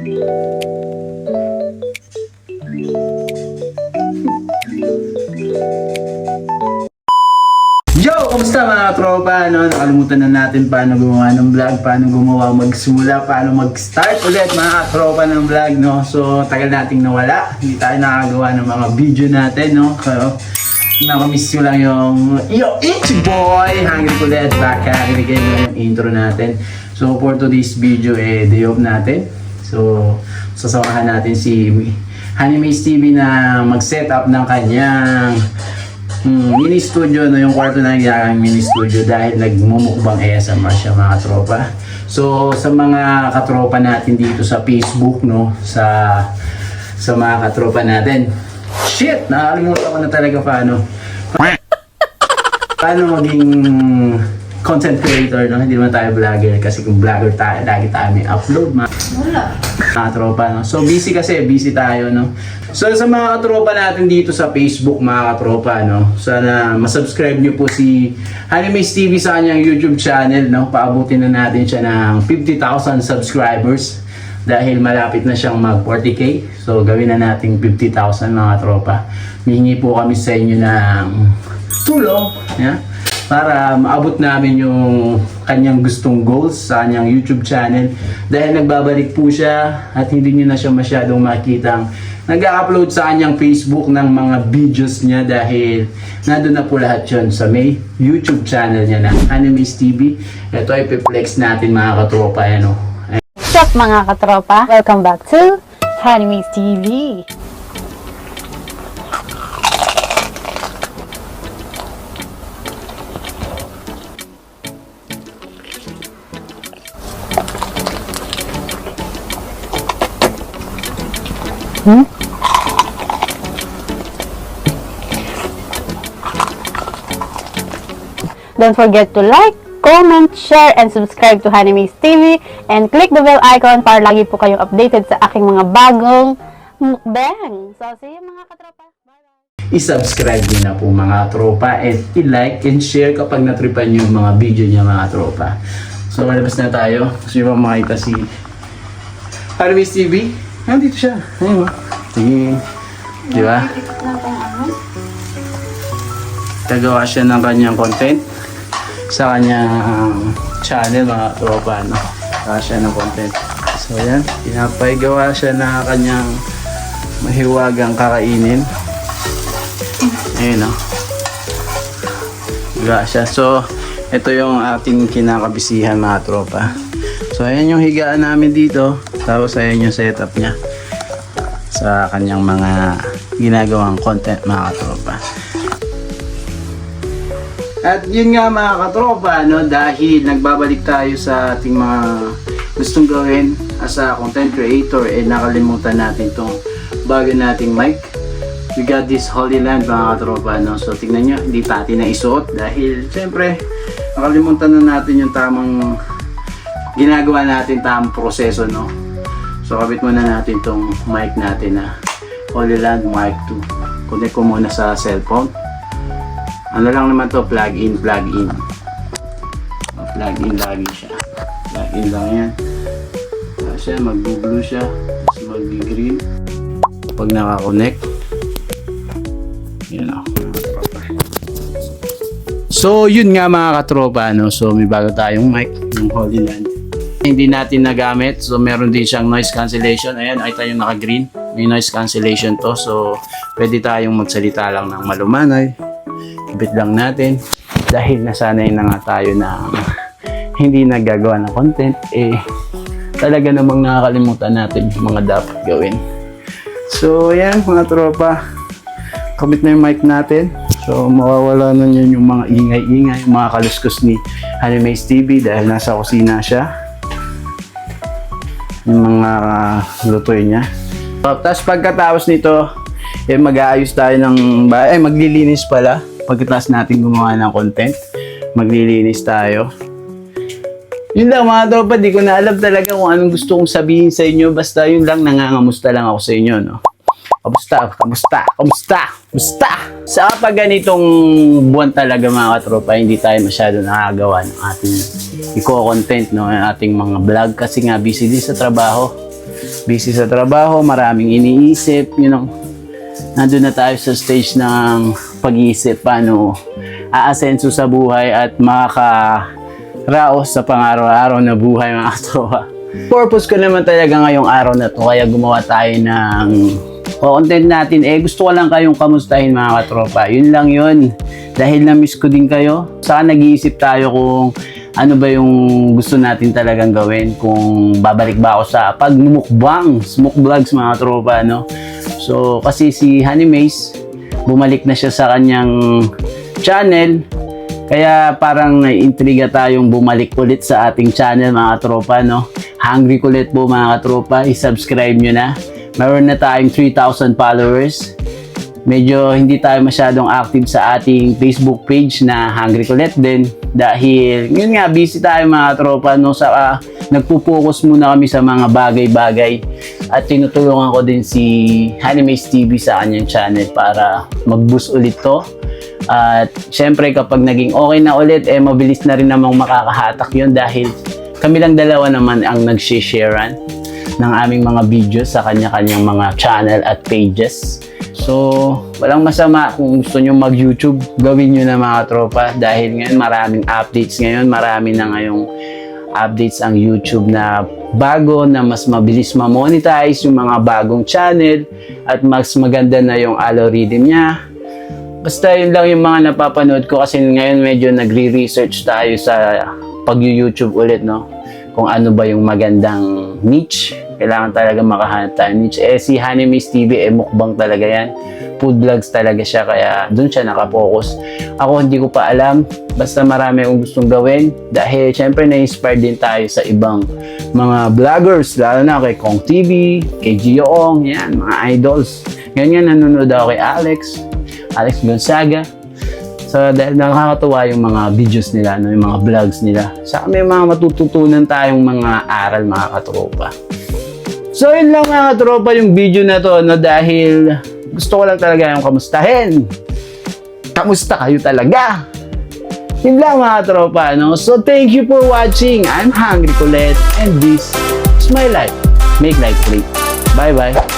Yo! Kumusta mga tropa? No? Nakalimutan na natin paano gumawa ng vlog, paano gumawa magsimula, paano mag-start ulit mga tropa ng vlog, no? So, tagal nating nawala. Hindi tayo nakagawa ng mga video natin, no? So, nakamiss ko lang yung it's boy! Hanggang ulit, back at it again, yung intro natin. So, for today's video, day off natin. So, sasamahan natin si Honeymaze TV na mag-set up ng kanyang mini studio, no, yung kwarto na yung mini studio dahil nagmumukbang ASMR siya mga tropa. So sa mga katropa natin dito sa Facebook, no, sa mga katropa natin, shit, nakalimutan ko na talaga paano maging content creator, no? Hindi naman tayo vlogger kasi kung vlogger tayo, lagi tayo may upload mga tropa, no? So busy tayo, no? So sa mga katropa natin dito sa Facebook, mga katropa, no? Sana masubscribe nyo po si Honeymaze TV sa kanyang YouTube channel, no? Paabutin na natin siya ng 50,000 subscribers dahil malapit na siyang mag 40k. So gawin na natin 50,000 mga tropa. Hihingi po kami sa inyo ng tulong, yeah? Para maabot namin yung kanyang gustong goals sa kanyang YouTube channel dahil nagbabalik po siya at hindi niyo na siya masyadong makitang nag-upload sa kanyang Facebook ng mga videos niya dahil nandun na po lahat yun sa may YouTube channel niya na Honeymaze TV. Ito ay piplex natin mga katropa, ano. What's up mga katropa? Welcome back to Honeymaze TV. Don't forget to like, comment, share, and subscribe to Honeymaze TV and click the bell icon para lagi po kayong updated sa aking mga bagong mukbang. So, see you mga katropa. Bye-bye. I-subscribe nyo na po mga tropa and i-like and share kapag natripan nyo yung mga video niya mga tropa. So, malabas na tayo. Gusto nyo ba makita si Honeymaze TV? Nandito siya. Ayun. Sige. Di ba? Tagawa siya ng kanyang content sa kanyang channel mga tropa, no? Tagawa siya ng content. So yan, pinapagawa siya na kanyang mahiwagang kakainin. Ayun, no? Gawa siya. So, ito yung ating kinakabisihan mga tropa. So, ayan yung higaan namin dito. Tapos, ayan yung setup niya sa kanyang mga ginagawang content mga katropa. At yun nga mga katropa, no, dahil nagbabalik tayo sa ating mga gustong gawin as a content creator, nakalimutan natin tong bago nating mic. We got this Holy Land mga katropa, no? So tingnan nyo, hindi pa natin na isuot dahil syempre nakalimutan na natin yung tamang ginagawa natin, tamang proseso, no? So kabit muna natin tong mic natin na Holy Land Mic 2. Connect ko muna sa cellphone. Ano lang naman to, plug-in. Plug-in lagi siya. Plug-in lang yan. Siya, mag-blue siya. Tapos mag-green. Pag nakakonect. Yun ako. So, yun nga mga katropa, no? So, may bago tayong mic, yung Holy Land. Hindi natin nagamit. So, meron din siyang noise cancellation. Ayan, ay tayong naka-green. May noise cancellation to. So, pwede tayong magsalita lang ng malumanay. Ibit lang natin dahil nasanay na nga tayo na hindi nagagawa ng content, talaga namang nakakalimutan natin yung mga dapat gawin. So yan mga tropa, kabit na yung mic natin. So mawawala na yun yung mga ingay-ingay, yung mga kaluskos ni Honeymaze TV dahil nasa kusina siya, yung mga lutoy niya. So, tapos pagkatapos nito, mag-aayos tayo ng maglilinis pala. Pagkatapos natin gumawa ng content, maglilinis tayo. Yun lang mga tropa, di ko na alam talaga kung anong gusto kong sabihin sa inyo. Basta yun lang, nangangamusta lang ako sa inyo, no? Kamusta? Sa pag ganitong buwan talaga mga katropa, hindi tayo masyado nakagawa ng ating i-content, no? Ang ating mga vlog kasi nga busy din sa trabaho. busy sa trabaho, maraming iniisip, nandun na tayo sa stage ng pag-iisip paano aasenso sa buhay at makakaraos sa pang-araw-araw na buhay mga katropa. Purpose ko naman talaga ngayong araw na to, kaya gumawa tayo ng content natin. Gusto ko lang kayong kamustahin mga katropa. Yun lang yun. Dahil na-miss ko din kayo. Saka nag-iisip tayo kung ano ba yung gusto natin talagang gawin. Kung babalik ba ako sa pagmumukbang, smoke vlogs mga katropa, no? So, kasi si Honey Maze, bumalik na siya sa kanyang channel. Kaya parang naiintriga tayong bumalik ulit sa ating channel mga katropa, no? Hungry kulit po mga katropa, i-subscribe nyo na. Meron na tayong 3,000 followers. Medyo hindi tayo masyadong active sa ating Facebook page na Hungry Kulit din. Dahil, yun nga, busy tayo mga tropa. No? Nagpo-focus muna kami sa mga bagay-bagay. At tinutulungan ko din si Honey Maze TV sa kanyang channel para mag-boost ulit to. At syempre kapag naging okay na ulit, mabilis na rin namang makakahatak yun dahil kami lang dalawa naman ang nag-sharean ng aming mga videos sa kanya-kanyang mga channel at pages. So, walang masama kung gusto nyo mag-YouTube, gawin nyo na mga tropa dahil ngayon maraming updates ngayon, marami na ngayong updates ang YouTube na bago na mas mabilis ma-monetize yung mga bagong channel at mas maganda na yung algorithm niya. Basta yun lang yung mga napapanood ko kasi ngayon medyo nagre-research tayo sa pag-YouTube ulit, no? Kung ano ba yung magandang niche. Kailangan talaga makahanap tayo niche. Si Honey Maze TV, mukbang talaga yan. Food vlogs talaga siya, kaya dun siya nakapokus. Ako hindi ko pa alam. Basta marami akong gustong gawin. Dahil syempre na-inspire din tayo sa ibang mga vloggers. Lalo na kay Kong TV, kay Gio Ong, yan, mga idols. Ganyan, nanonood ako kay Alex Gonzaga. So, dahil nakakatuwa yung mga videos nila, no, yung mga vlogs nila. Saka may mga matututunan tayong mga aral, mga katropa. So, yun lang mga katropa yung video na to, no, dahil gusto ko lang talaga yung kamustahin. Kamusta kayo talaga? Yun lang mga katropa, no? So, thank you for watching. I'm Hungry Kulit, and this is my life. Make life great. Bye-bye.